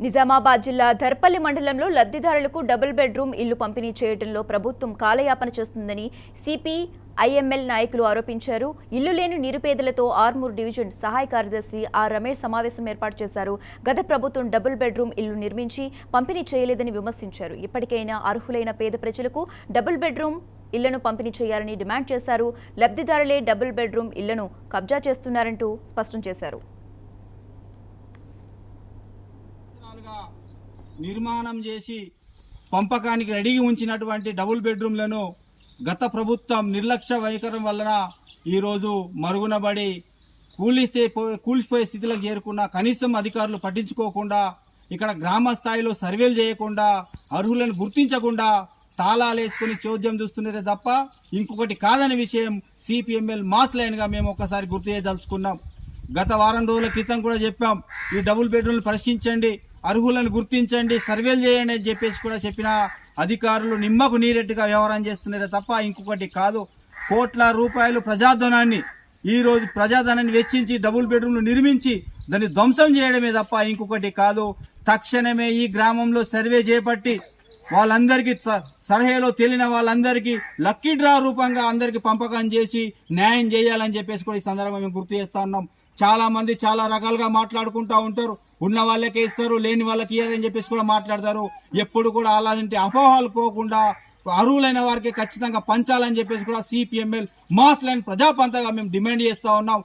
నిజామాబాద్ జిల్లా ధర్పల్లి మండలంలో లబ్ధిదారులకు డబుల్ బెడ్రూమ్ ఇల్లు పంపిణీ చేయడంలో ప్రభుత్వం కాలయాపన చేస్తుందని సిపిఐఎంఎల్ నాయకులు ఆరోపించారు. ఇల్లు లేని నిరుపేదలతో ఆర్మూర్ డివిజన్ సహాయ కార్యదర్శి ఆర్ రమేష్ సమావేశం ఏర్పాటు చేశారు. గత ప్రభుత్వం డబుల్ బెడ్రూమ్ ఇల్లు నిర్మించి పంపిణీ చేయలేదని విమర్శించారు. ఇప్పటికైనా అర్హులైన పేద ప్రజలకు డబుల్ బెడ్రూమ్ ఇళ్లను పంపిణీ చేయాలని డిమాండ్ చేశారు. లబ్ధిదారులే డబుల్ బెడ్రూమ్ ఇళ్లను కబ్జా చేస్తున్నారంటూ స్పష్టం చేశారు. నిర్మాణం చేసి పంపకానికి రెడీగా ఉంచినటువంటి డబుల్ బెడ్రూమ్లను గత ప్రభుత్వం నిర్లక్ష్య వైఖరి వలన ఈరోజు మరుగునబడి కూలిపోయే స్థితిలోకి చేరుకున్న కనీసం అధికారులు పట్టించుకోకుండా ఇక్కడ గ్రామ స్థాయిలో సర్వేలు చేయకుండా అర్హులను గుర్తించకుండా తాళాలు వేసుకుని చోద్యం చూస్తున్నారే తప్ప ఇంకొకటి కాదనే విషయం సిపిఎంఎల్ మాస్ లైన్గా మేము ఒకసారి గుర్తు చేయదలుచుకున్నాం. గత వారం రోజుల క్రితం కూడా చెప్పాం, ఈ డబుల్ బెడ్రూమ్లు పరిశీలించండి, అర్హులను గుర్తించండి, సర్వేలు చేయండి అని చెప్పేసి కూడా చెప్పిన అధికారులు నిమ్మకు నీరెట్టుగా వ్యవహారం చేస్తున్నారే తప్ప ఇంకొకటి కాదు. కోట్ల రూపాయలు ప్రజాధనాన్ని ఈరోజు ప్రజాధనాన్ని వెచ్చించి డబుల్ బెడ్రూమ్లు నిర్మించి దాన్ని ధ్వంసం చేయడమే తప్ప ఇంకొకటి కాదు. తక్షణమే ఈ గ్రామంలో సర్వే చేపట్టి వాళ్ళందరికీ సర్వేలో తేలిన వాళ్ళందరికీ లక్కీ డ్రా రూపంగా అందరికీ పంపకం చేసి న్యాయం చేయాలని చెప్పేసి కూడా ఈ సందర్భంగా మేము గుర్తు చేస్తా ఉన్నాం. చాలా మంది చాలా రకాలుగా మాట్లాడుకుంటూ ఉంటారు, ఉన్న వాళ్ళకే ఇస్తారు, లేని వాళ్ళకి ఇయ్యారని చెప్పేసి కూడా మాట్లాడతారు. ఎప్పుడు కూడా అలాంటి అపోహలు పోకుండా అర్హులైన వారికి ఖచ్చితంగా పంచాలని చెప్పేసి కూడా సిపిఎంఎల్ మాస్ లైన్ ప్రజాపంతగా మేము డిమాండ్ చేస్తూ ఉన్నాం.